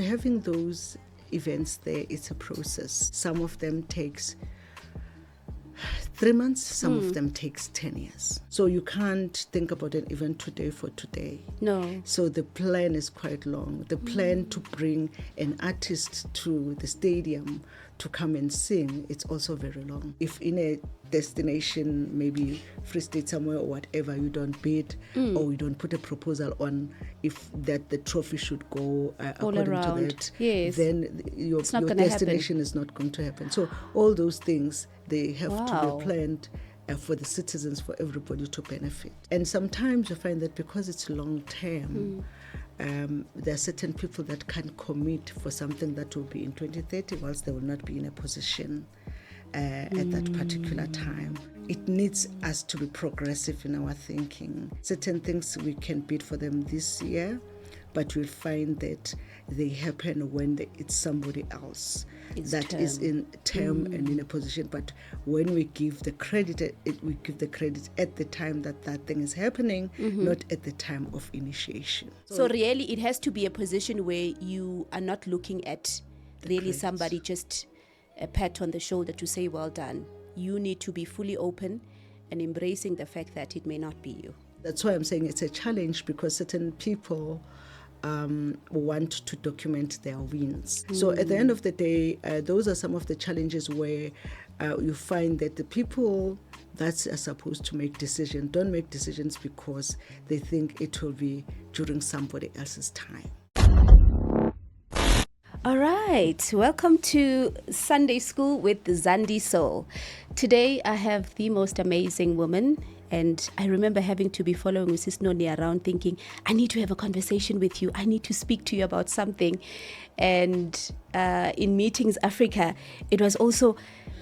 having those events there, it's a process. Some of them takes 3 months, some of them takes 10 years. So you can't think about an event today for today. No. So the plan is quite long. The plan to bring an artist to the stadium to come and sing, it's also very long. If in a destination, maybe Free State somewhere or whatever, you don't bid or you don't put a proposal on if that the trophy should go according around. to that, Yes. then your destination is not going to happen. So all those things, they have to be planned for the citizens, for everybody to benefit. And sometimes you find that because it's long term, there are certain people that can commit for something that will be in 2030, whilst they will not be in a position at that particular time. It needs us to be progressive in our thinking. Certain things we can bid for them this year, but we'll find that they happen when it's somebody else that is in term and in a position. But when we give the credit, we give the credit at the time that thing is happening, not at the time of initiation. So really, it has to be a position where you are not looking at really somebody just a pat on the shoulder to say, well done. You need to be fully open and embracing the fact that it may not be you. That's why I'm saying it's a challenge, because certain people want to document their wins. So at the end of the day, those are some of the challenges where you find that the people that are supposed to make decisions don't make decisions because they think it will be during somebody else's time. All right, welcome to Sunday School with Zandi Soul. Today I have the most amazing woman, and I remember having to be following Mrs. Nonnie around thinking, I need to have a conversation with you. I need to speak to you about something. And in Meetings Africa, it was also,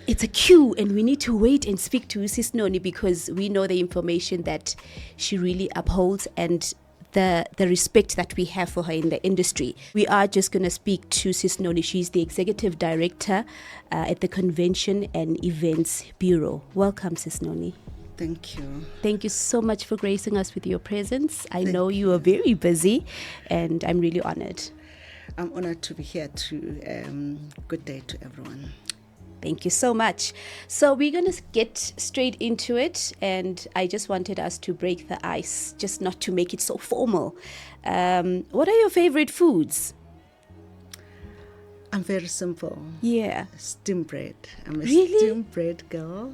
it's a queue and we need to wait and speak to Mrs. Nonnie because we know the information that she really upholds and the respect that we have for her in the industry. We are just going to speak to Sis Nonnie. She's the Executive Director at the Convention and Events Bureau. Welcome, Sis Nonnie. Thank you. Thank you so much for gracing us with your presence. I know you are very busy, and I'm really honored. I'm honored to be here too. Good day to everyone. Thank you so much. So we're going to get straight into it, and I just wanted us to break the ice, just not to make it so formal. What are your favorite foods? I'm very simple. Yeah. Steam bread. I'm a Really? steam bread girl.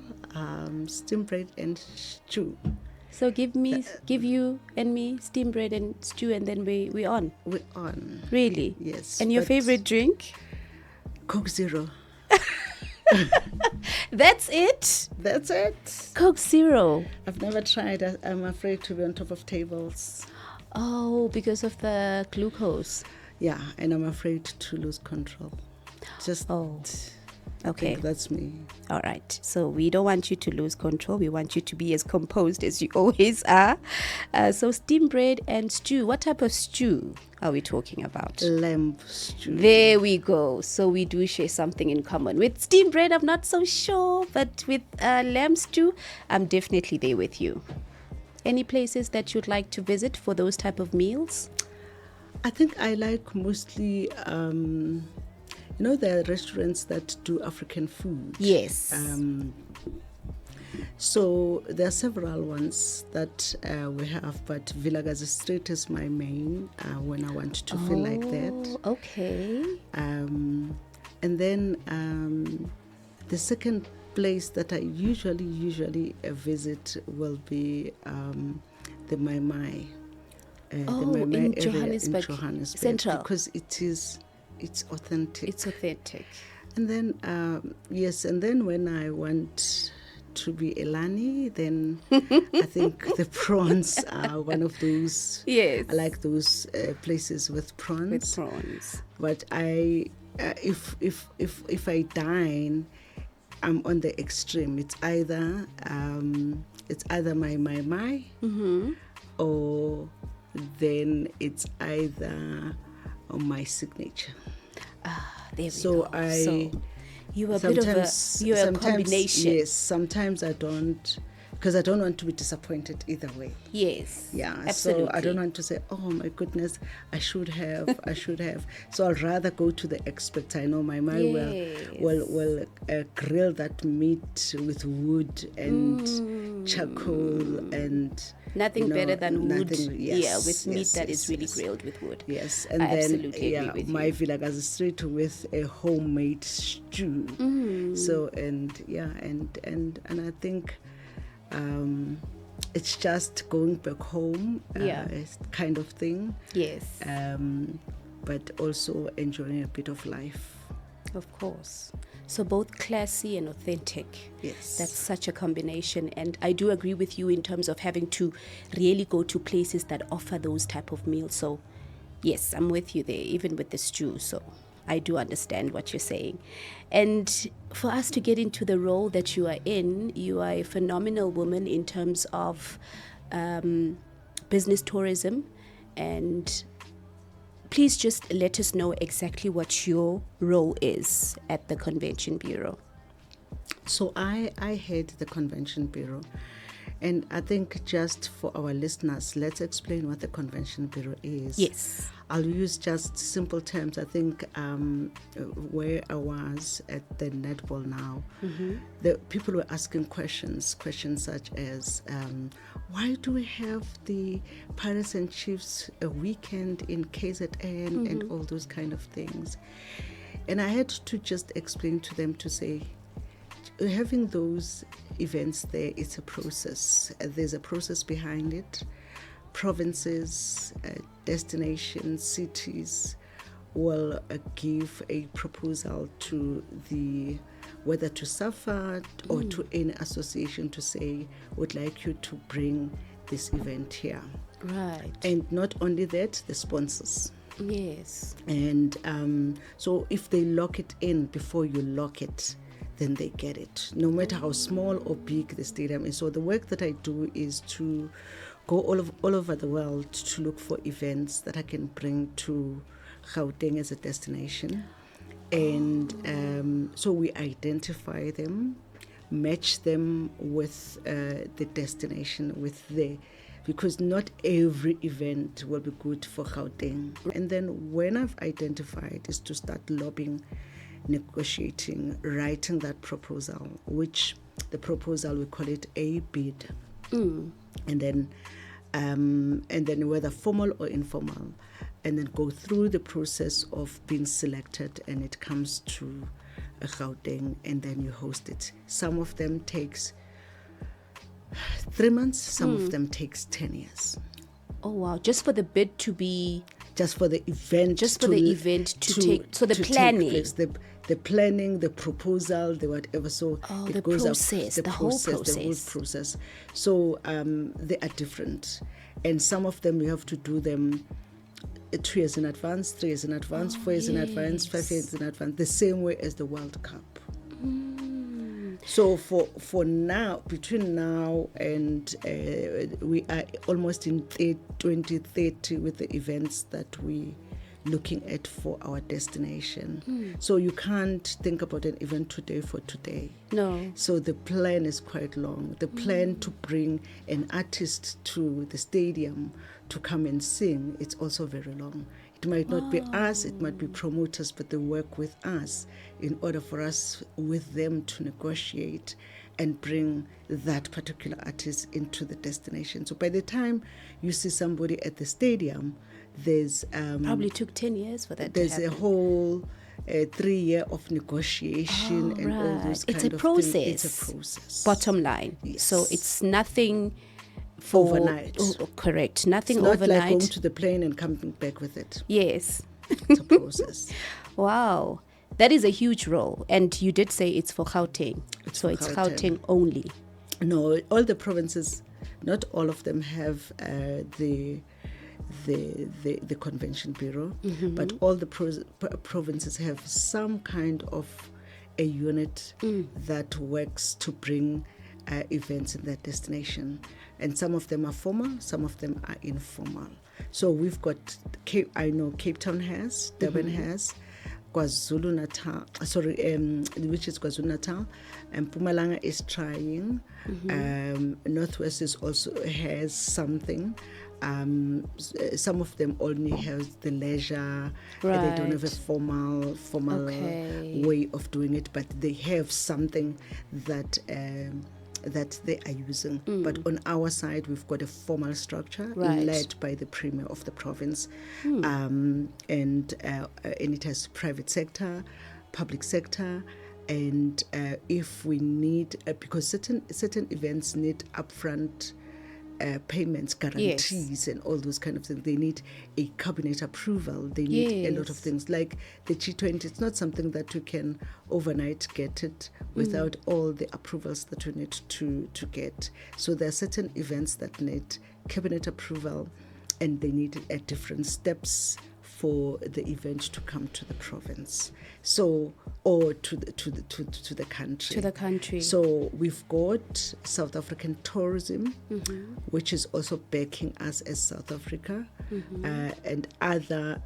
Steam bread and stew. So give you and me steam bread and stew, and then we on. We're on. Really? Yes. And your favorite drink? Coke Zero. That's it? That's it. Coke Zero. I've never tried. I'm afraid to be on top of tables. Oh, because of the glucose. Yeah, and I'm afraid to lose control. Okay. That's me. All right. So we don't want you to lose control. We want you to be as composed as you always are. So steam bread and stew. What type of stew are we talking about? Lamb stew. There we go. So we do share something in common. With steam bread, I'm not so sure. But with lamb stew, I'm definitely there with you. Any places that you'd like to visit for those type of meals? I think I like mostly, there are restaurants that do African food. Yes. So there are several ones that we have, but Vilagazi Street is my main when I want to feel like that. Okay. And then the second place that I usually visit will be the Mai Mai. The Mai Mai in area Johannesburg. in Johannesburg, Central. because it's authentic. It's authentic. And then and then when I want to be Elani, then I think the prawns are one of those. Yes. I like those places with prawns. But I if I dine, I'm on the extreme. It's either my Mm-hmm. or then it's either my signature. There we So go. You are a bit of a combination. Yes, sometimes I don't because I don't want to be disappointed either way. Yes. Yeah. Absolutely. So I don't want to say, oh my goodness, I should have. So I'd rather go to the experts. I know my mind will grill that meat with wood and charcoal and nothing better than wood. Yes, with meat that is really grilled with wood. Yes, and I then absolutely agree with my you. Vilagazi street with a homemade stew. So and I think it's just going back home, kind of thing. Yes. But also enjoying a bit of life. Of course. So both classy and authentic. Yes. That's such a combination. And I do agree with you in terms of having to really go to places that offer those type of meals. So yes, I'm with you there, even with the stew. So I do understand what you're saying. And for us to get into the role that you are in, you are a phenomenal woman in terms of business tourism. And please just let us know exactly what your role is at the Convention Bureau. So I head the Convention Bureau. And I think just for our listeners, let's explain what the Convention Bureau is. Yes. I'll use just simple terms. I think where I was at the netball now, the people were asking questions such as, why do we have the Pirates and Chiefs a weekend in KZN and all those kind of things? And I had to just explain to them to say, having those events there, it's a process. There's a process behind it. Provinces, destinations, cities will give a proposal to whether to SAFA or to any association to say, would like you to bring this event here. Right. And not only that, the sponsors. Yes. And so if they lock it in before you lock it, then they get it, no matter how small or big the stadium is. So the work that I do is to go all over the world to look for events that I can bring to Gauteng as a destination. And so we identify them, match them with the destination, because not every event will be good for Gauteng. And then when I've identified is to start lobbying, negotiating, writing that proposal, which the proposal, we call it a bid. And then whether formal or informal, and then go through the process of being selected, and it comes to Gauteng, and then you host it. Some of them takes 3 months, some of them takes 10 years. Oh wow, just for the bid to be... Just for the event. Just for the event to take... So the planning. The planning, the proposal, the whatever. So it the goes process, up, the whole process. The whole process. So they are different. And some of them you have to do them 2 years in advance, 3 years in advance, 4 years in advance, 5 years in advance, the same way as the World Cup. So for now, between now and we are almost in 2030 with the events that we looking at for our destination. So you can't think about an event today for today. No. So the plan is quite long. The plan to bring an artist to the stadium to come and sing, it's also very long. It might not be us, it might be promoters, but they work with us in order for us with them to negotiate and bring that particular artist into the destination. So by the time you see somebody at the stadium, there's... probably took 10 years for that there's to happen. a whole 3 year of negotiation and all those kind of process. things. It's a process. Bottom line. Yes. So it's nothing for... Overnight. Correct. Nothing It's not overnight. like going to the plane and coming back with it. Yes. It's a process. Wow. That is a huge role. And you did say it's for Gauteng. It's so for it's Gauteng. Gauteng only. No, all the provinces, not all of them have the Convention Bureau, but all the provinces have some kind of a unit that works to bring events in that destination. And some of them are formal, some of them are informal. So we've got, I know Cape Town has, Durban has, KwaZulu Natal, which is KwaZulu Natal, and Mpumalanga is trying. Northwest is also has something. Some of them only have the leisure. Right. They don't have a formal way of doing it, but they have something that they are using. But on our side, we've got a formal structure led by the Premier of the province, and it has private sector, public sector, and if we need, because certain events need upfront payments, guarantees, and all those kind of things. They need a cabinet approval. They need a lot of things. Like the G20, it's not something that you can overnight get it without all the approvals that you need to get. So there are certain events that need cabinet approval, and they need different steps for the event to come to the province, or to the country. To the country. So we've got South African Tourism, which is also backing us as South Africa, and other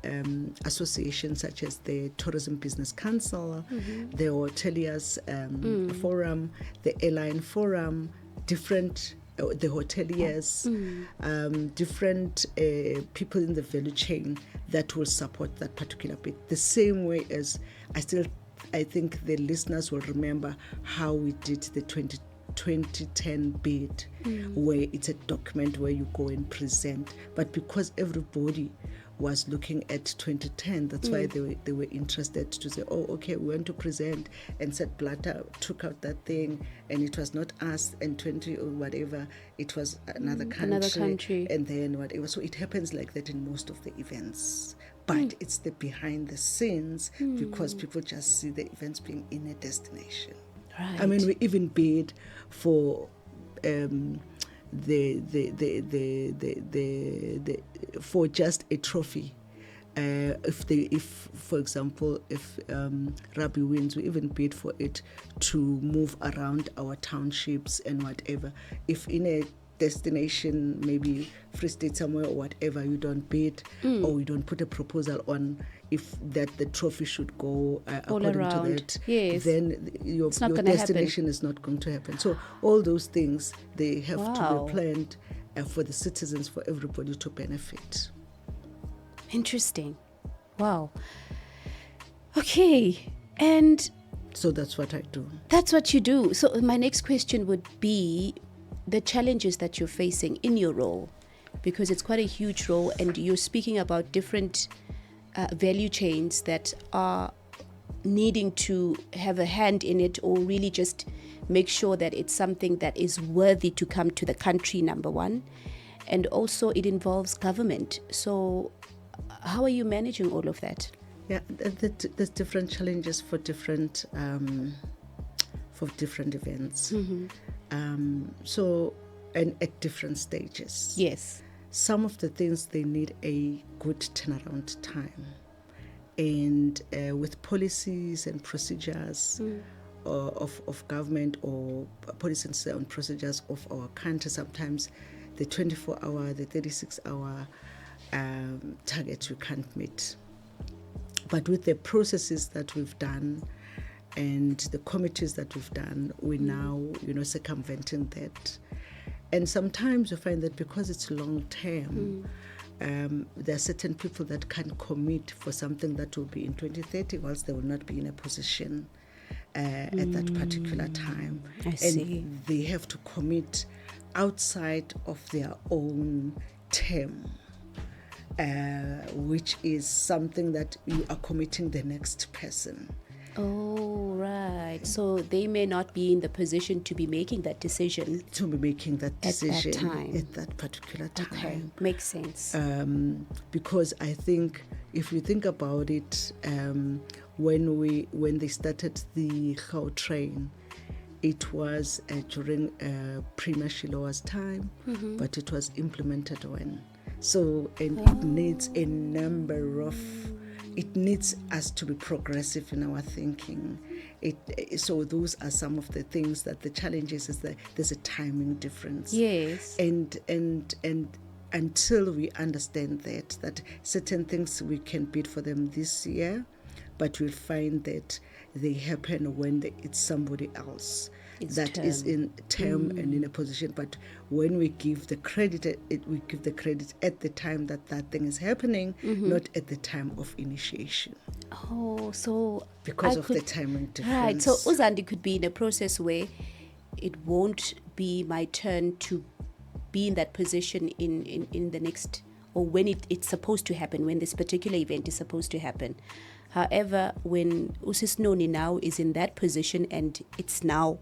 associations such as the Tourism Business Council, the Hoteliers Forum, the Airline Forum, the hoteliers, different people in the value chain that will support that particular bit. The same way as I think the listeners will remember how we did the 2010 bid, where it's a document where you go and present. But because everybody was looking at 2010, that's why they were interested to say, oh, okay, we want to present, and said Blatter took out that thing, and it was not us, and 20 or whatever, it was another country, and then whatever. So it happens like that in most of the events. But it's the behind the scenes, because people just see the events being in a destination. Right. I mean, we even bid for for just a trophy. If for example, if Rabbi wins, we even bid for it to move around our townships and whatever. If in a destination, maybe Free State somewhere or whatever, you don't bid or you don't put a proposal on if that the trophy should go according around. to that, then your destination is not going to happen. So all those things, they have to be planned for the citizens, for everybody to benefit. Interesting. Wow. Okay. And so that's what I do. That's what you do. So my next question would be the challenges that you're facing in your role, because it's quite a huge role, and you're speaking about different value chains that are needing to have a hand in it, or really just make sure that it's something that is worthy to come to the country, number one. And also it involves government. So how are you managing all of that? Yeah, there's different challenges for different events. And at different stages. Yes. Some of the things, they need a good turnaround time. And with policies and procedures of government, or policies and procedures of our country, sometimes the 24-hour, the 36-hour target you can't meet. But with the processes that we've done and the committees that we've done, we're now, circumventing that. And sometimes you find that because it's long term, there are certain people that can commit for something that will be in 2030, whilst they will not be in a position at that particular time. I see. And they have to commit outside of their own term, which is something that you are committing the next person. Oh, right. So they may not be in the position to be making that decision. To be making that decision at that time. At that particular time. Okay, makes sense. Because I think, if you think about it, when they started the Gautrain, it was during Premier Shiloah's time, but it was implemented when. So, and it needs a number of. It needs us to be progressive in our thinking. So those are some of the things that the challenges is that there's a timing difference. Yes. And until we understand that certain things we can bid for them this year, but we'll find that they happen when it's somebody else that term. is in term and in a position. But when we give the credit, we give the credit at the time that thing is happening, not at the time of initiation. Oh, so because of the timing difference. Right. So Uzandi could be in a process where it won't be my turn to be in that position in the next, or when it's supposed to happen, when this particular event is supposed to happen. However, when Usis Noni now is in that position and it's now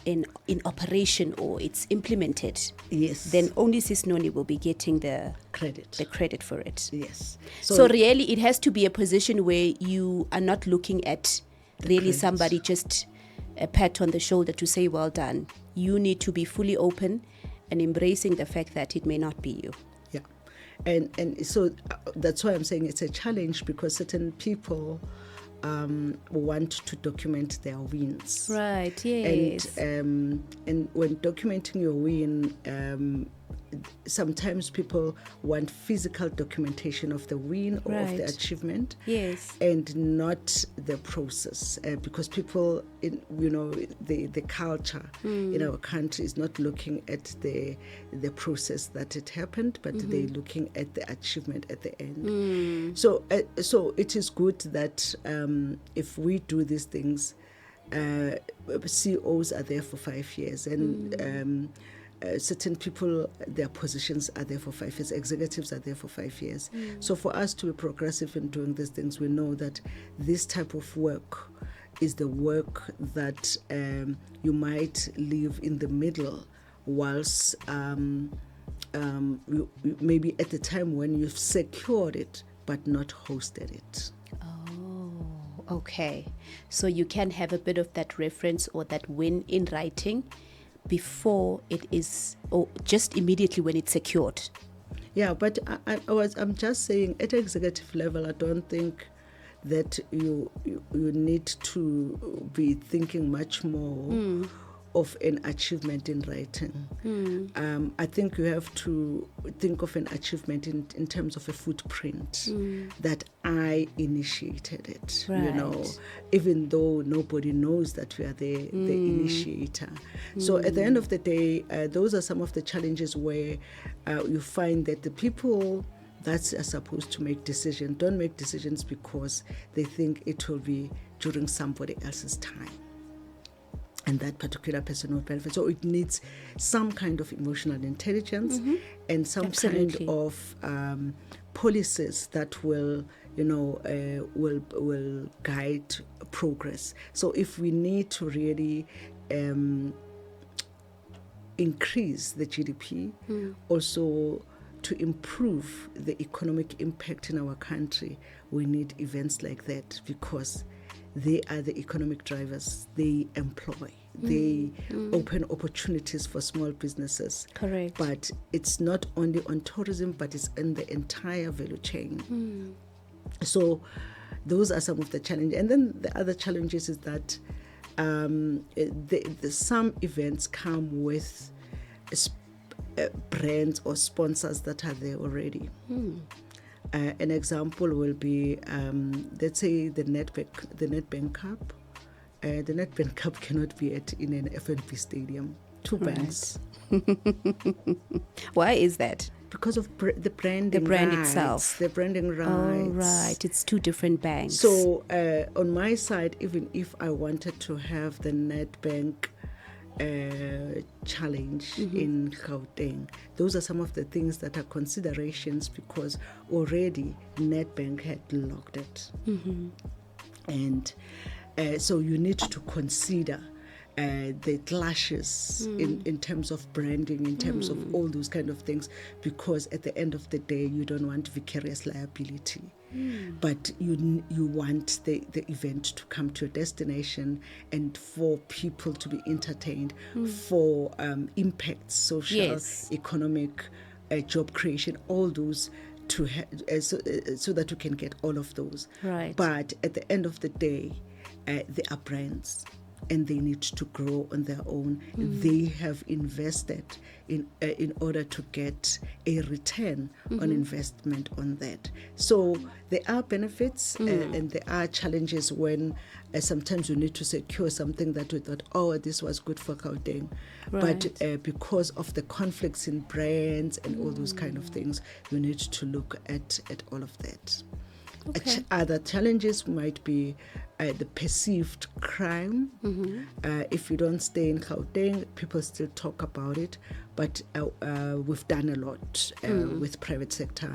in operation or it's implemented, yes, then only Sis Noni will be getting the credit for it. Yes. So really, it has to be a position where you are not looking at really somebody just a pat on the shoulder to say, well done. You need to be fully open and embracing the fact that it may not be you. Yeah. And so that's why I'm saying it's a challenge, because certain people want to document their wins. Right, yes. And when documenting your win, sometimes people want physical documentation of the win or of the achievement, yes, and not the process, because people, the culture in our country is not looking at the process that it happened, but they're looking at the achievement at the end. So it is good that if we do these things, CEOs are there for 5 years, and certain people, their positions are there for 5 years, executives are there for 5 years. So for us to be progressive in doing these things, we know that this type of work is the work that you might leave in the middle, whilst maybe at the time when you've secured it but not hosted it. Oh, okay. So you can have a bit of that reference or that win in writing before it is, or just immediately when it's secured. Yeah, but I'm just saying, at executive level, I don't think that you need to be thinking much more of an achievement in writing. I think you have to think of an achievement in terms of a footprint, that I initiated it, right. Even though nobody knows that we are the initiator. So at the end of the day, those are some of the challenges where you find that the people that are supposed to make decisions don't make decisions because they think it will be during somebody else's time, and that particular person will benefit. So it needs some kind of emotional intelligence and some Absolutely. kind of policies that will guide progress. So if we need to really increase the GDP, also to improve the economic impact in our country, we need events like that, because they are the economic drivers. They employ. They open opportunities for small businesses. Correct. But it's not only on tourism, but it's in the entire value chain. So those are some of the challenges. And then the other challenges is that some events come with brands or sponsors that are there already. An example will be, let's say, the Nedbank Cup. The Nedbank Cup cannot be in an FNB stadium. Two banks. Why is that? Because of the branding. The brand rights, itself. The branding rights. Oh, right. It's two different banks. So on my side, even if I wanted to have the Nedbank challenge in Gauteng, those are some of the things that are considerations, because already Nedbank had logged it. And so you need to consider the clashes in terms of branding, in terms of all those kind of things, because at the end of the day, you don't want vicarious liability. But you want the event to come to a destination and for people to be entertained, for impact, social, economic, job creation, all those, to so that you can get all of those. Right. But at the end of the day, there are brands. and they need to grow on their own. They have invested in order to get a return on investment on that. So there are benefits and there are challenges when sometimes you need to secure something that we thought, oh, this was good for Gauteng. Right. But because of the conflicts in brands and all those kind of things, you need to look at all of that. Okay. Other challenges might be the perceived crime. If you don't stay in Gauteng, people still talk about it, but we've done a lot with private sector.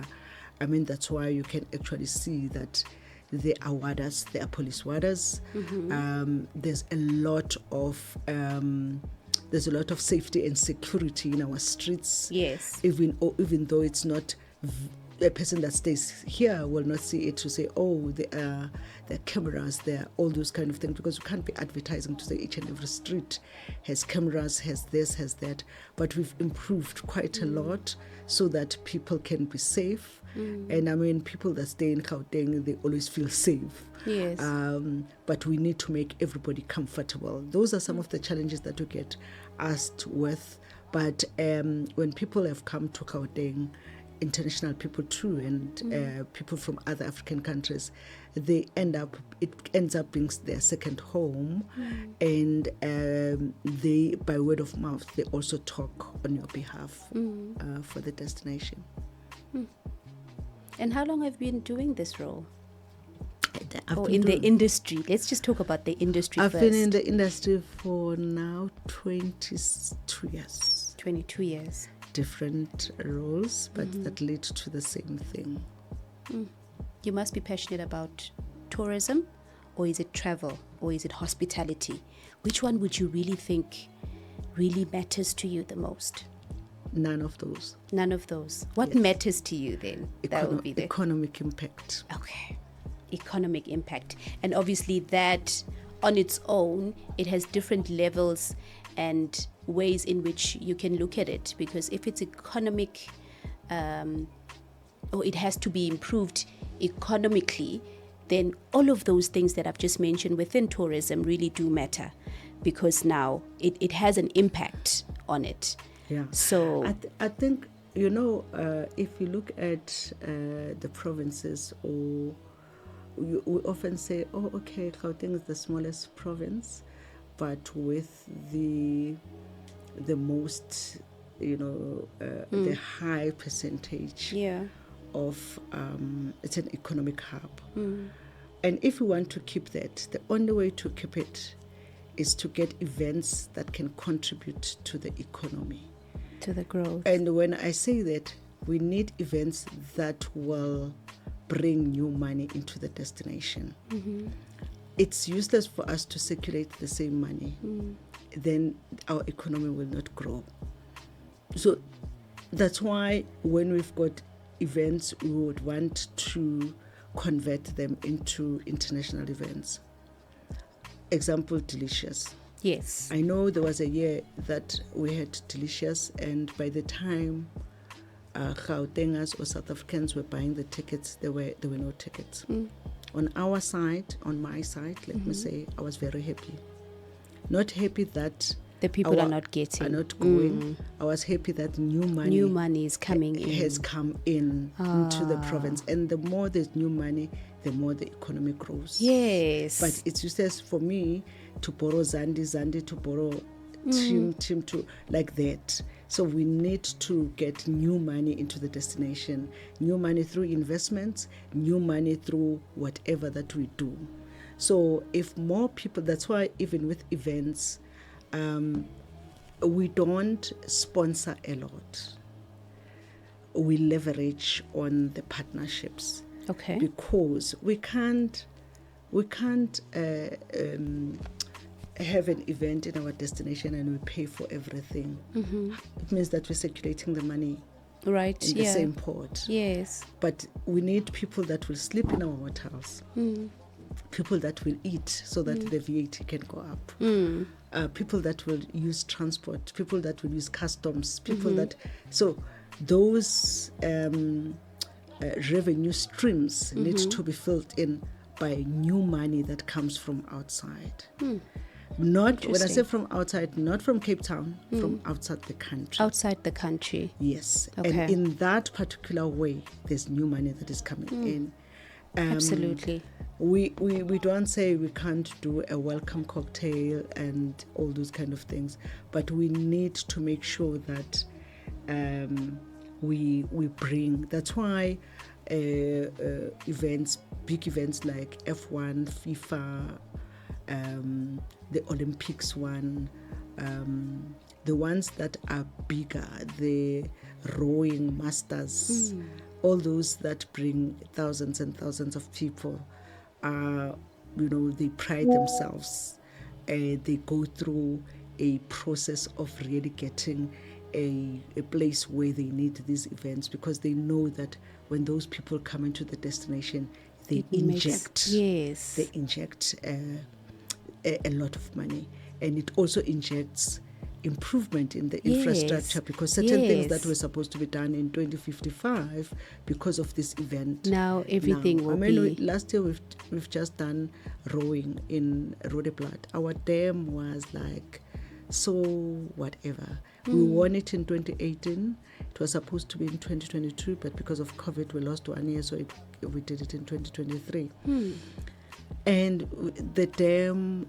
I mean, that's why you can actually see that there are warders, there are police warders. There's a lot of safety and security in our streets. Yes. Even though it's not a person that stays here will not see it to say, oh, there are cameras, there are all those kind of things, because you can't be advertising to say each and every street has cameras, has this, has that. But we've improved quite a lot so that people can be safe. And I mean, people that stay in Gauteng, they always feel safe. Yes. But we need to make everybody comfortable. Those are some of the challenges that we get asked with. But when people have come to Gauteng, international people too, and people from other African countries, it ends up being their second home, and they, by word of mouth, they also talk on your behalf for the destination. And how long have you been doing this role? I've In the industry? Let's just talk about the industry I've first. been in the industry for now 22 years. 22 years. Different roles, but that lead to the same thing. You must be passionate about tourism, or is it travel, or is it hospitality? Which one would you really think really matters to you the most? None of those. None of those. What Yes. matters to you then? That would be the economic impact. okay. Economic impact. And obviously that on its own, it has different levels and ways in which you can look at it, because if it's economic, or it has to be improved economically, then all of those things that I've just mentioned within tourism really do matter, because now it has an impact on it. Yeah. So I think, if you look at the provinces, or we often say, oh, okay, Gauteng is the smallest province, but with the most, the high percentage yeah. of, it's an economic hub. And if we want to keep that, the only way to keep it is to get events that can contribute to the economy. To the growth. And when I say that, we need events that will bring new money into the destination. It's useless for us to circulate the same money. Then our economy will not grow. So that's why when we've got events, we would want to convert them into international events. Example, Delicious. Yes. I know there was a year that we had Delicious, and by the time Gautengers or South Africans were buying the tickets, there were no tickets. On our side, on my side, let me say, I was very happy. Not happy that the people are not going. I was happy that new money is coming in. Has come in into the province, and the more there's new money, the more the economy grows. Yes. But it's useless for me to borrow Zandi to borrow Tim to like that. So we need to get new money into the destination, new money through investments, new money through whatever that we do. So if more people, that's why even with events, we don't sponsor a lot. We leverage on the partnerships. Okay. Because we can't have an event in our destination and we pay for everything. It means that we're circulating the money right in the same port. Yes. But we need people that will sleep in our hotels, people that will eat so that the VAT can go up, people that will use transport, people that will use customs, people that... So those revenue streams need to be filled in by new money that comes from outside. Not, when I say from outside, not from Cape Town, from outside the country. Outside the country. Yes. Okay. And in that particular way, there's new money that is coming in. Absolutely. We don't say we can't do a welcome cocktail and all those kind of things, but we need to make sure that we bring. That's why events, big events like F1, FIFA, the Olympics one, the ones that are bigger, the rowing masters, all those that bring thousands and thousands of people, they pride themselves. They go through a process of really getting a place where they need these events, because they know that when those people come into the destination, they inject a lot of money, and it also injects improvement in the infrastructure, because certain things that were supposed to be done in 2055 because of this event, now everything will be. Last year we've just done rowing in Rodeblatt. Our dam was like so whatever. We won it in 2018. It was supposed to be in 2022, but because of COVID we lost 1 year, so we did it in 2023. And the dam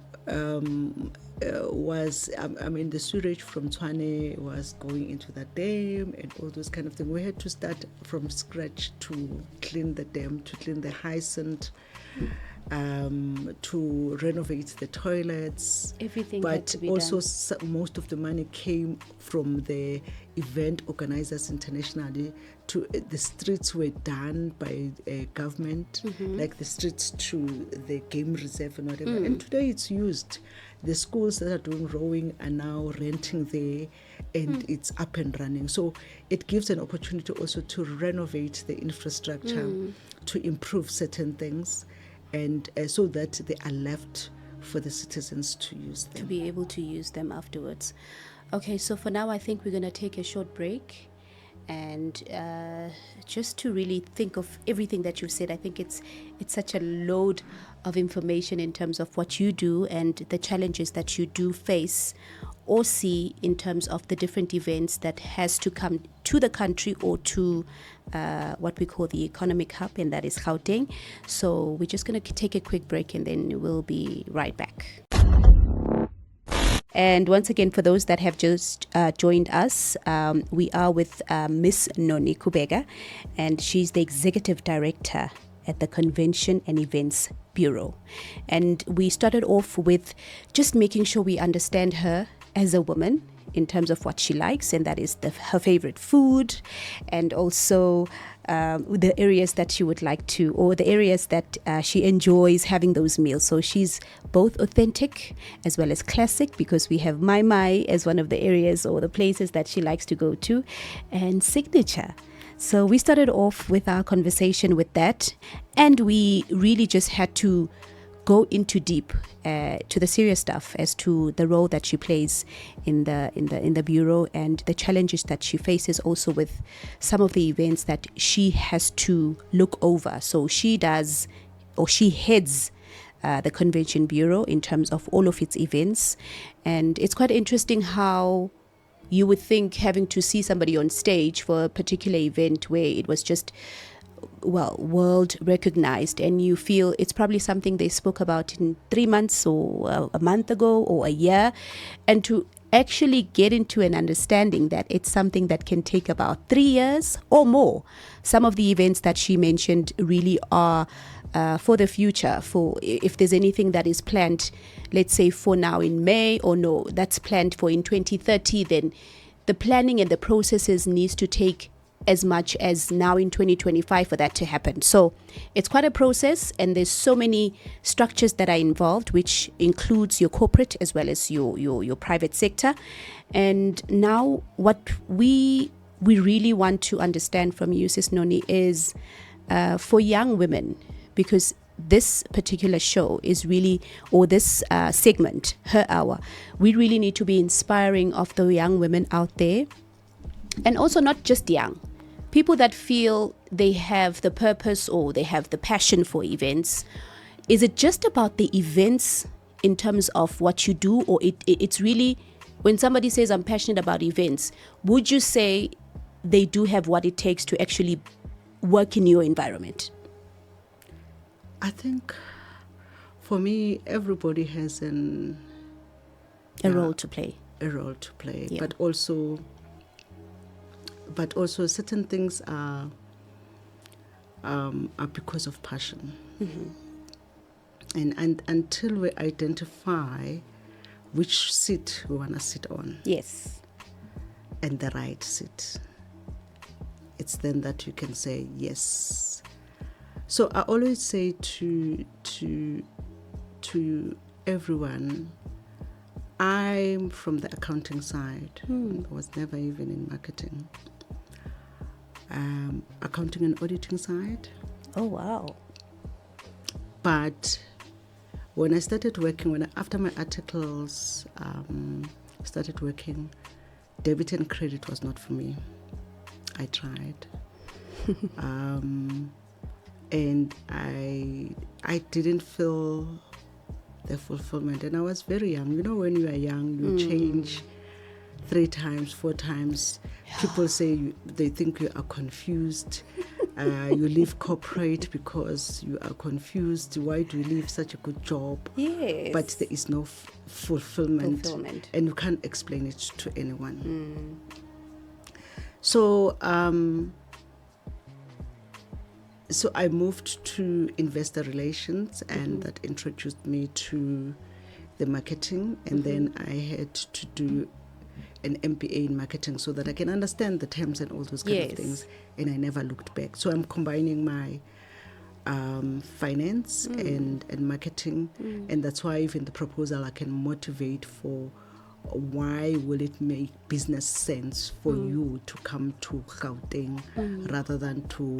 was, the sewage from Tshwane was going into the dam and all those kind of things. We had to start from scratch to clean the dam, to clean the hyacinth, to renovate the toilets. Everything but had to be also done. Most of the money came from the event organizers internationally. The streets were done by government, like the streets to the game reserve and whatever. And today it's used. The schools that are doing rowing are now renting there, and it's up and running. So it gives an opportunity also to renovate the infrastructure, to improve certain things, and so that they are left for the citizens to use them. To be able to use them afterwards. Okay, so for now I think we're going to take a short break. And just to really think of everything that you said, I think it's such a load of information in terms of what you do and the challenges that you do face or see in terms of the different events that has to come to the country or to what we call the economic hub, and that is Gauteng. So we're just going to take a quick break and then we'll be right back. And once again, for those that have just joined us, we are with Miss Nonnie Kubeka, and she's the Executive Director at the Convention and Events Bureau. And we started off with just making sure we understand her as a woman in terms of what she likes, and that is her favorite food, and also the areas that she would like to, or the areas that she enjoys having those meals. So she's both authentic as well as classic, because we have Mai as one of the areas or the places that she likes to go to, and signature. So we started off with our conversation with that, and we really just had to go into deep to the serious stuff as to the role that she plays in the bureau and the challenges that she faces also with some of the events that she has to look over. So she does, or she heads the Convention Bureau in terms of all of its events, and it's quite interesting how you would think having to see somebody on stage for a particular event where it was just world recognized, and you feel it's probably something they spoke about in 3 months or a month ago or a year, and to actually get into an understanding that it's something that can take about 3 years or more. Some of the events that she mentioned really are for the future, for if there's anything that is planned, let's say for now in May, or no, that's planned for in 2030, then the planning and the processes needs to take as much as now in 2025 for that to happen. So it's quite a process, and there's so many structures that are involved, which includes your corporate as well as your private sector. And now what we really want to understand from you, Sis Nonnie, is for young women, because this particular show is really, or this segment, Her Hour, we really need to be inspiring of the young women out there, and also not just young people that feel they have the purpose or they have the passion for events. Is it just about the events in terms of what you do, or it's really, when somebody says I'm passionate about events, would you say they do have what it takes to actually work in your environment? I think for me, everybody has a role to play. Yeah. But also certain things are because of passion. And until we identify which seat we want to sit on, yes, and the right seat, it's then that you can say yes. So I always say to everyone, I'm from the accounting side. I was never even in marketing. Accounting and auditing side. Oh, wow. But when I started working, after my articles started working, debit and credit was not for me. I tried. And I didn't feel the fulfillment. And I was very young. You know, when you are young, you change 3 times, 4 times. People say they think you are confused. You leave corporate because you are confused. Why do you leave such a good job? Yes. But there is no fulfillment. And you can't explain it to anyone. So I moved to investor relations, and that introduced me to the marketing. And then I had to do an MBA in marketing so that I can understand the terms and all those kind of things. And I never looked back. So I'm combining my finance and marketing. And that's why even the proposal I can motivate for why will it make business sense for you to come to Gauteng rather than to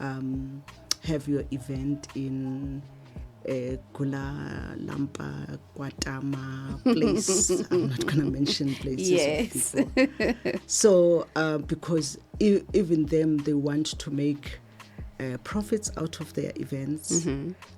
have your event in Kula Lampa Kwatama place. I'm not going to mention places. Yes. Of people. So because even them, they want to make profits out of their events.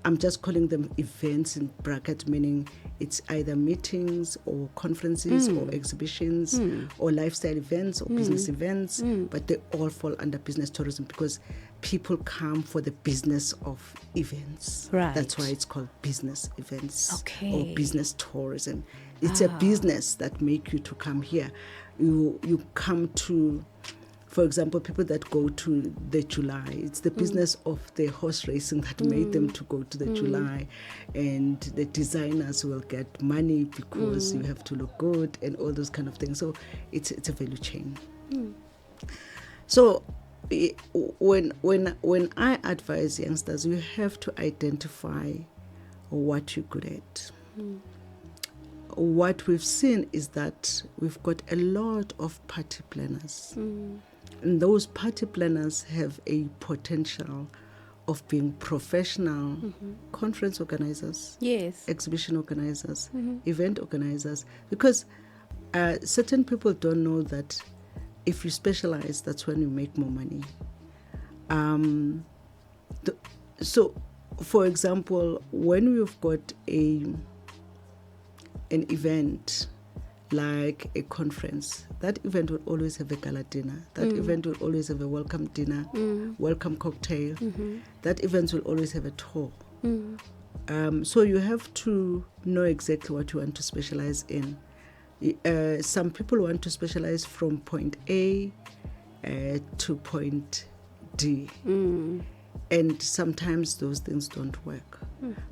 I'm just calling them events in bracket, meaning it's either meetings or conferences or exhibitions or lifestyle events or business events, but they all fall under business tourism because people come for the business of events. Right. That's why it's called business events or business tourism. It's a business that make you to come here. You come to, for example, people that go to the July, it's the business of the horse racing that made them to go to the July, and the designers will get money because you have to look good and all those kind of things. So it's a value chain. So when I advise youngsters, you have to identify what you're good at. What we've seen is that we've got a lot of party planners. And those party planners have a potential of being professional conference organizers, exhibition organizers, event organizers, because certain people don't know that if you specialize, that's when you make more money. So, for example, when we've got an event like a conference, that event will always have a gala dinner. That event will always have a welcome dinner, welcome cocktail. That event will always have a tour. So you have to know exactly what you want to specialize in. Some people want to specialize from point A to point D. And sometimes those things don't work.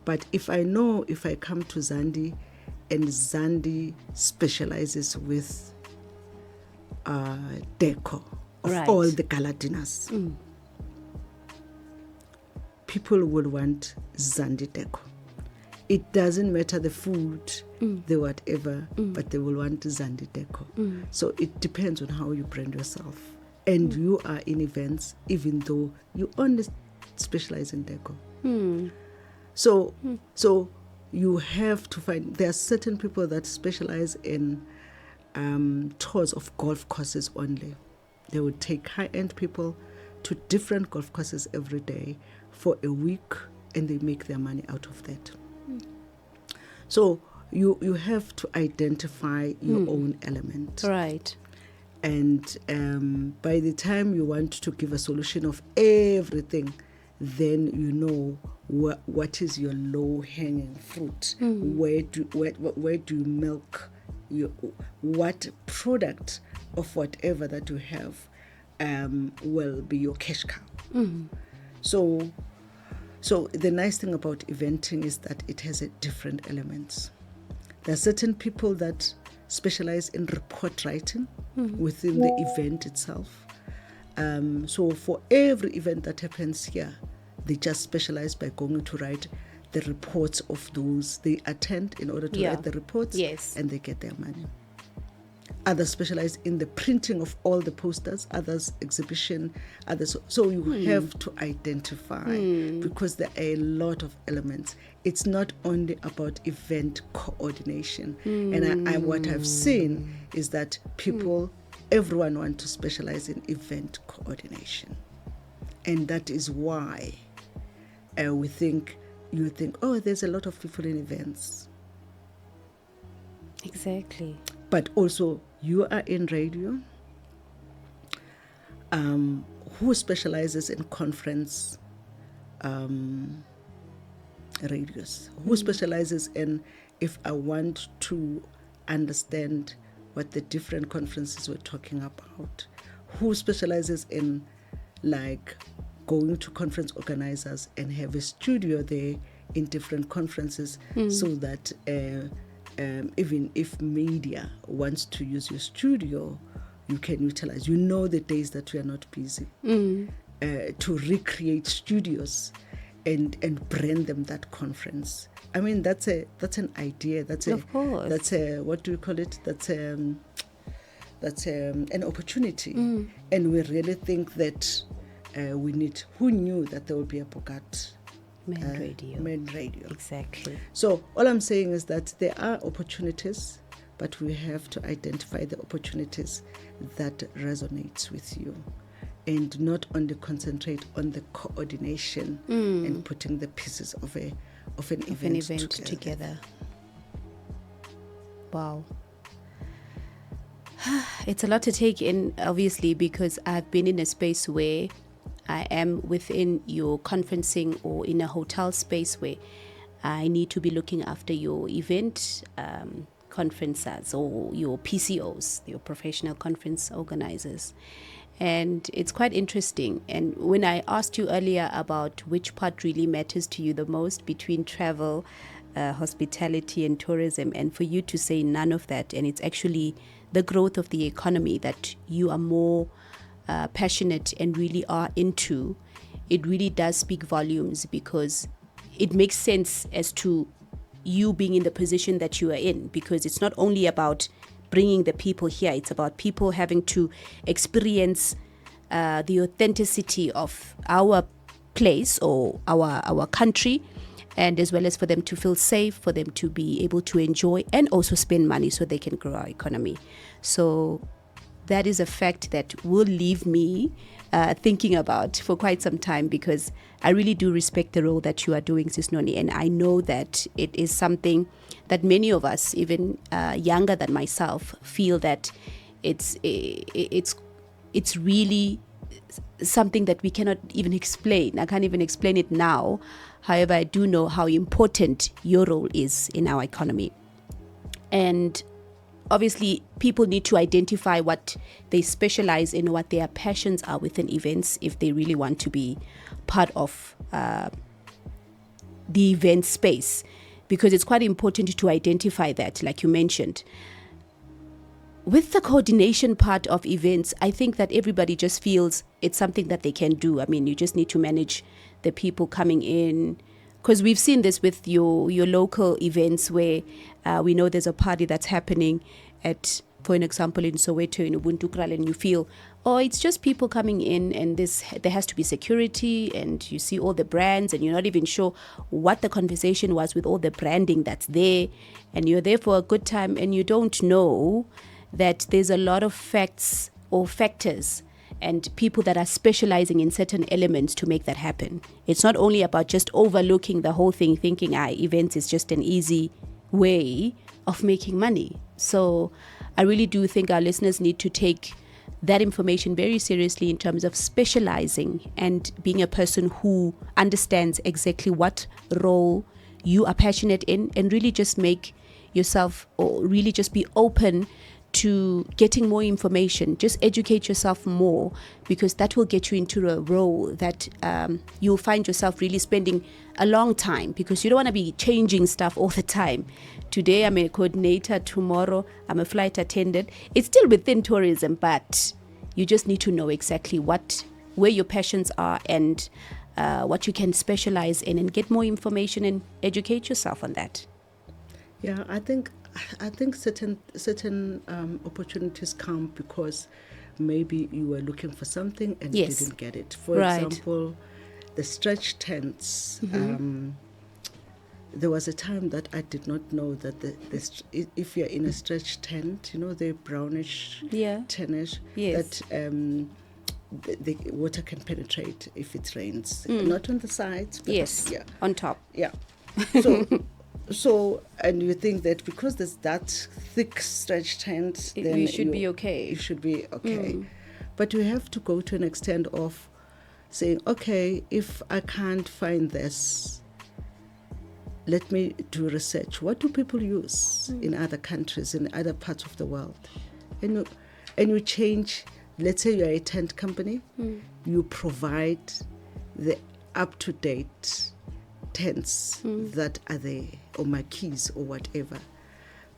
But if I know, if I come to Zandi, and Zandi specializes with decor of all the gala dinners, people will want Zandi decor. It doesn't matter the food, the whatever, but they will want Zandi decor. So it depends on how you brand yourself. And you are in events, even though you only specialize in decor. So you have to find, there are certain people that specialize in tours of golf courses only. They would take high-end people to different golf courses every day for a week, and they make their money out of that. So you have to identify your own element. Right. And by the time you want to give a solution of everything, then you know what is your low-hanging fruit. Where do you milk what product of whatever that you have will be your cash cow. So the nice thing about eventing is that it has different elements. There are certain people that specialize in report writing within the event itself. So for every event that happens here, they just specialize by going to write the reports of those they attend in order to write the reports, and they get their money. Others specialize in the printing of all the posters, others exhibition, others. So you have to identify because there are a lot of elements. It's not only about event coordination. And I what I've seen is that people, everyone wants to specialize in event coordination. And that is why you think, oh, there's a lot of people in events. Exactly. But also, you are in radio. Who specializes in conference radios? Who specializes in, if I want to understand what the different conferences were talking about? Who specializes in, like, going to conference organizers and have a studio there in different conferences so that even if media wants to use your studio, you can utilize. You know the days that we are not busy to recreate studios and brand them that conference. I mean, that's an idea. That's a what do you call it? That's an opportunity, and we really think that we need. Who knew that there would be a Bogat main radio? Exactly. So all I'm saying is that there are opportunities, but we have to identify the opportunities that resonates with you, and not only concentrate on the coordination and putting the pieces of an event together. Wow. It's a lot to take in, obviously, because I've been in a space where I am within your conferencing or in a hotel space where I need to be looking after your event conferences or your PCOs, your professional conference organizers. And it's quite interesting. And when I asked you earlier about which part really matters to you the most between travel, hospitality and tourism, and for you to say none of that, and it's actually the growth of the economy that you are more passionate and really are into, it really does speak volumes, because it makes sense as to you being in the position that you are in, because it's not only about bringing the people here, it's about people having to experience the authenticity of our place or our country, and as well as for them to feel safe, for them to be able to enjoy and also spend money so they can grow our economy. So that is a fact that will leave me thinking about for quite some time, because I really do respect the role that you are doing, Sis Nonnie, and I know that it is something that many of us, even younger than myself, feel that it's really something that we cannot even explain. I can't even explain it now. However, I do know how important your role is in our economy. And obviously, people need to identify what they specialize in, what their passions are within events, if they really want to be part of the event space, because it's quite important to identify that, like you mentioned. With the coordination part of events, I think that everybody just feels it's something that they can do. I mean, you just need to manage the people coming in, because we've seen this with your local events where we know there's a party that's happening at, for an example, in Soweto, in Ubuntu Kral, and you feel, oh, it's just people coming in, and there has to be security, and you see all the brands, and you're not even sure what the conversation was with all the branding that's there, and you're there for a good time, and you don't know that there's a lot of facts or factors and people that are specializing in certain elements to make that happen. It's not only about just overlooking the whole thing, thinking events is just an easy way of making money. So I really do think our listeners need to take that information very seriously in terms of specializing and being a person who understands exactly what role you are passionate in, and really just make yourself, or really just be open to getting more information. Just educate yourself more, because that will get you into a role that you'll find yourself really spending a long time, because you don't want to be changing stuff all the time. Today I'm a coordinator, tomorrow I'm a flight attendant. It's still within tourism, but you just need to know exactly where your passions are and what you can specialize in, and get more information and educate yourself on that. Yeah, I think certain opportunities come because maybe you were looking for something and you didn't get it. For example, the stretch tents. There was a time that I did not know that if you're in a stretch tent, the brownish tannish, that the water can penetrate if it rains. Not on the sides, but on top. Yeah. So, and you think that because there's that thick stretch tent, then you should be okay. You should be okay. But you have to go to an extent of saying, okay, if I can't find this, let me do research. What do people use in other countries, in other parts of the world? And you change. Let's say you're a tent company. You provide the up-to-date tents that are there, or marquees or whatever.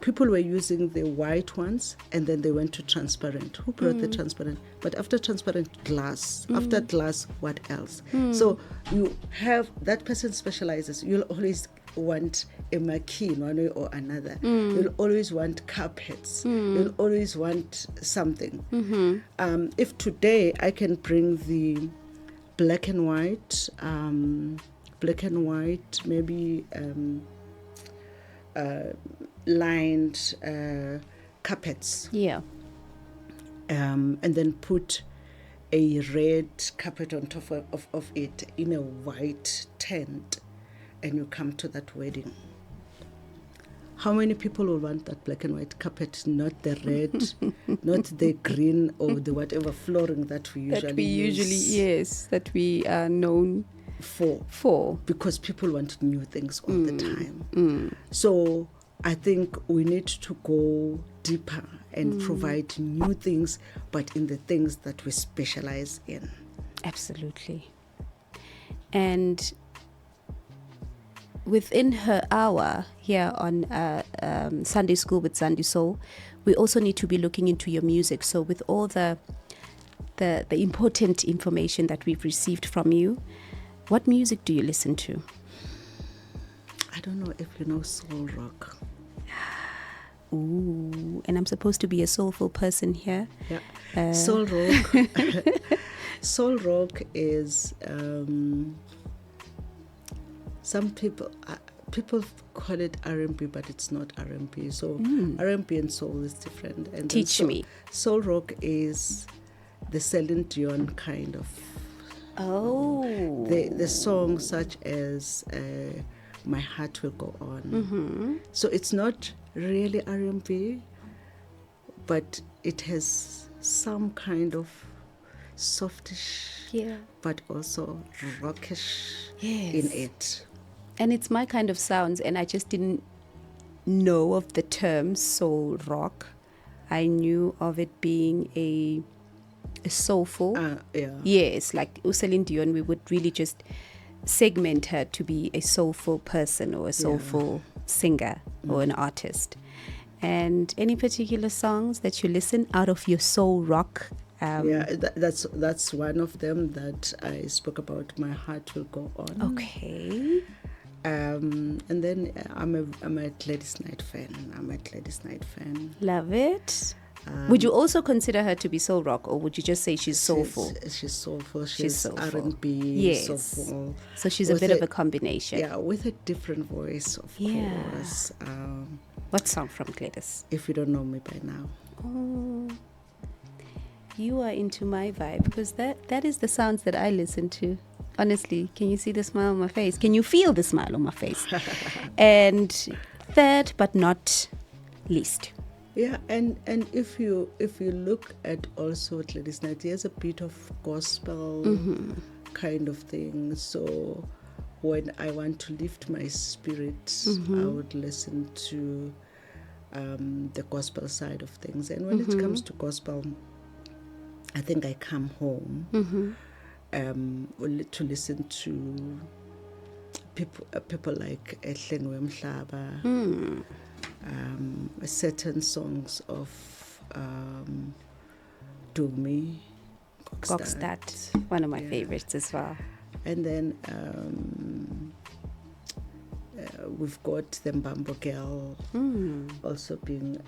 People were using the white ones, and then they went to transparent. Who brought the transparent? But after transparent, glass. After glass, what else? So you have, that person specializes. You'll always want a marquee in one way or another. You'll always want carpets. You'll always want something. If today I can bring the black and white, maybe lined carpets. And then put a red carpet on top of it in a white tent, and you come to that wedding. How many people will want that black and white carpet, not the red, not the green or the whatever flooring that we usually use? That we are known for, because people want new things all the time. So I think we need to go deeper and provide new things, but in the things that we specialize in. Absolutely. And within her hour here on Sunday School with Zandi Soul, we also need to be looking into your music. So with all the important information that we've received from you, what music do you listen to? I don't know if you know soul rock. Ooh, and I'm supposed to be a soulful person here. Yeah, soul rock. Soul rock is some people call it R&B, but it's not R&B. So R&B and soul is different. And teach me. Soul rock is the Celine Dion kind of. Oh. The songs such as My Heart Will Go On. So it's not really R&B, but it has some kind of softish, but also rockish in it. And it's my kind of sounds, and I just didn't know of the term soul rock. I knew of it being a soulful. Yes, like Celine Dion, we would really just segment her to be a soulful person or a soulful singer or an artist. And any particular songs that you listen out of your soul rock? That's one of them that I spoke about. My Heart Will Go On. Okay. And then I'm a Gladys Knight fan. Love it. Would you also consider her to be soul rock, or would you just say she's soulful? She's soulful. She's soulful. R&B, soulful. So she's a bit of a combination. Yeah, with a different voice, of course. What song from Gladys? If you don't know me by now. Oh, you are into my vibe, because that is the sounds that I listen to. Honestly, can you see the smile on my face? Can you feel the smile on my face? And third but not least. Yeah, and if you look at also Ladies Night, there's a bit of gospel kind of thing. So when I want to lift my spirits, I would listen to the gospel side of things. And when it comes to gospel, I think I come home to listen to people like Ehlengwe Mhlaba, certain songs of Dumi Gokstad, one of my favorites as well. And then we've got the Mbambo Girl also being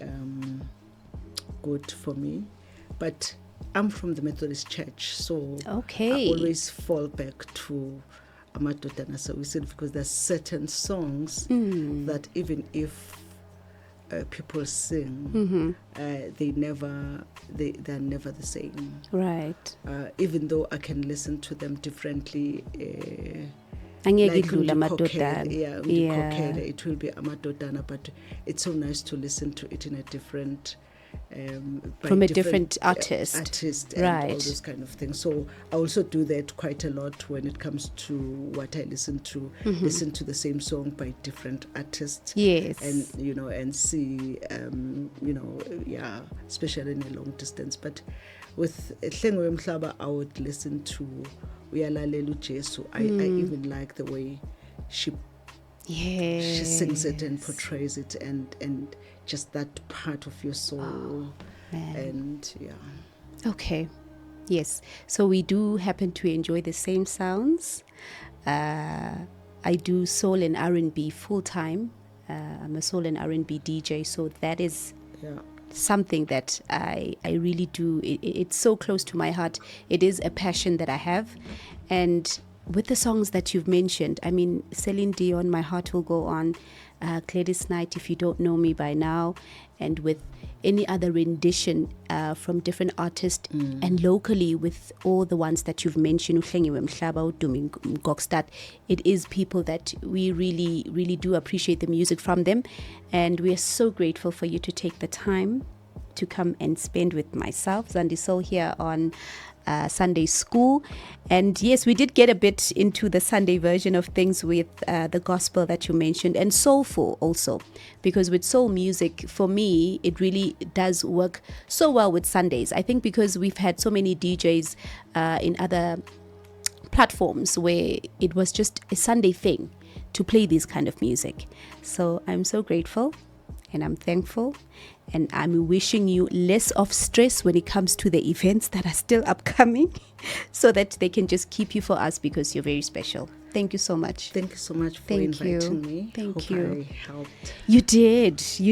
good for me. But I'm from the Methodist Church, so I always fall back to Amadodana Sawisil, because there's certain songs that even if people sing, they're never the same. Right. Even though I can listen to them differently. Like it will be Amadodana, but it's so nice to listen to it in a different from a different artist and all those kind of things. So I also do that quite a lot when it comes to what I listen to. Listen to the same song by different artists. Yes. And and see especially in a long distance. But with Ehlengwe Mhlaba, I would listen to Uyalalelu Jesu. I even like the way she sings it and portrays it, and just that part of your soul. And okay, yes, so we do happen to enjoy the same sounds. I do soul and R&B full-time. I'm a soul and R&B DJ, so that is something that I really do. It's so close to my heart. It is a passion that I have. And with the songs that you've mentioned, I mean, Celine Dion, My Heart Will Go On, Gladys Knight, If You Don't Know Me By Now, and with any other rendition from different artists, and locally with all the ones that you've mentioned, Uhlengwe Mhlaba, Dumi Gokstad, it is people that we really, really do appreciate the music from them. And we are so grateful for you to take the time to come and spend with myself, Zandi Soul, here on Sunday School. And yes, we did get a bit into the Sunday version of things with the gospel that you mentioned, and soulful also, because with soul music, for me, it really does work so well with Sundays. I think because we've had so many DJs in other platforms where it was just a Sunday thing to play this kind of music. So I'm so grateful and I'm thankful, and I'm wishing you less of stress when it comes to the events that are still upcoming, so that they can just keep you for us, because you're very special. Thank you so much. Thank you so much for inviting me. Thank Hope you. I helped. You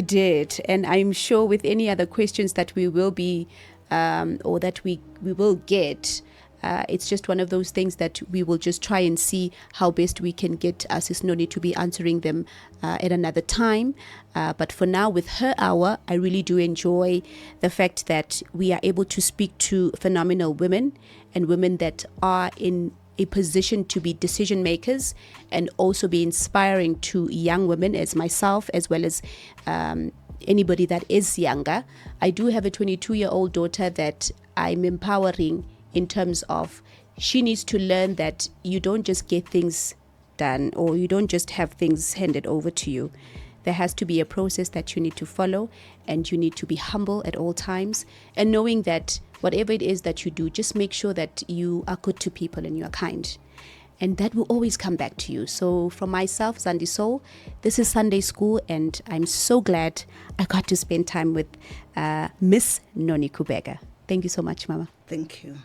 did. And I'm sure with any other questions that we will be, or that we will get, it's just one of those things that we will just try and see how best we can get Sis Nonnie to be answering them at another time. But for now, with her hour, I really do enjoy the fact that we are able to speak to phenomenal women, and women that are in a position to be decision makers, and also be inspiring to young women as myself, as well as anybody that is younger. I do have a 22-year-old daughter that I'm empowering, in terms of she needs to learn that you don't just get things done, or you don't just have things handed over to you. There has to be a process that you need to follow, and you need to be humble at all times, and knowing that whatever it is that you do, just make sure that you are good to people and you are kind, and that will always come back to you. So from myself, Zandi Soul, this is Sunday School, and I'm so glad I got to spend time with Miss Nonnie Kubeka. Thank you so much, Mama. Thank you.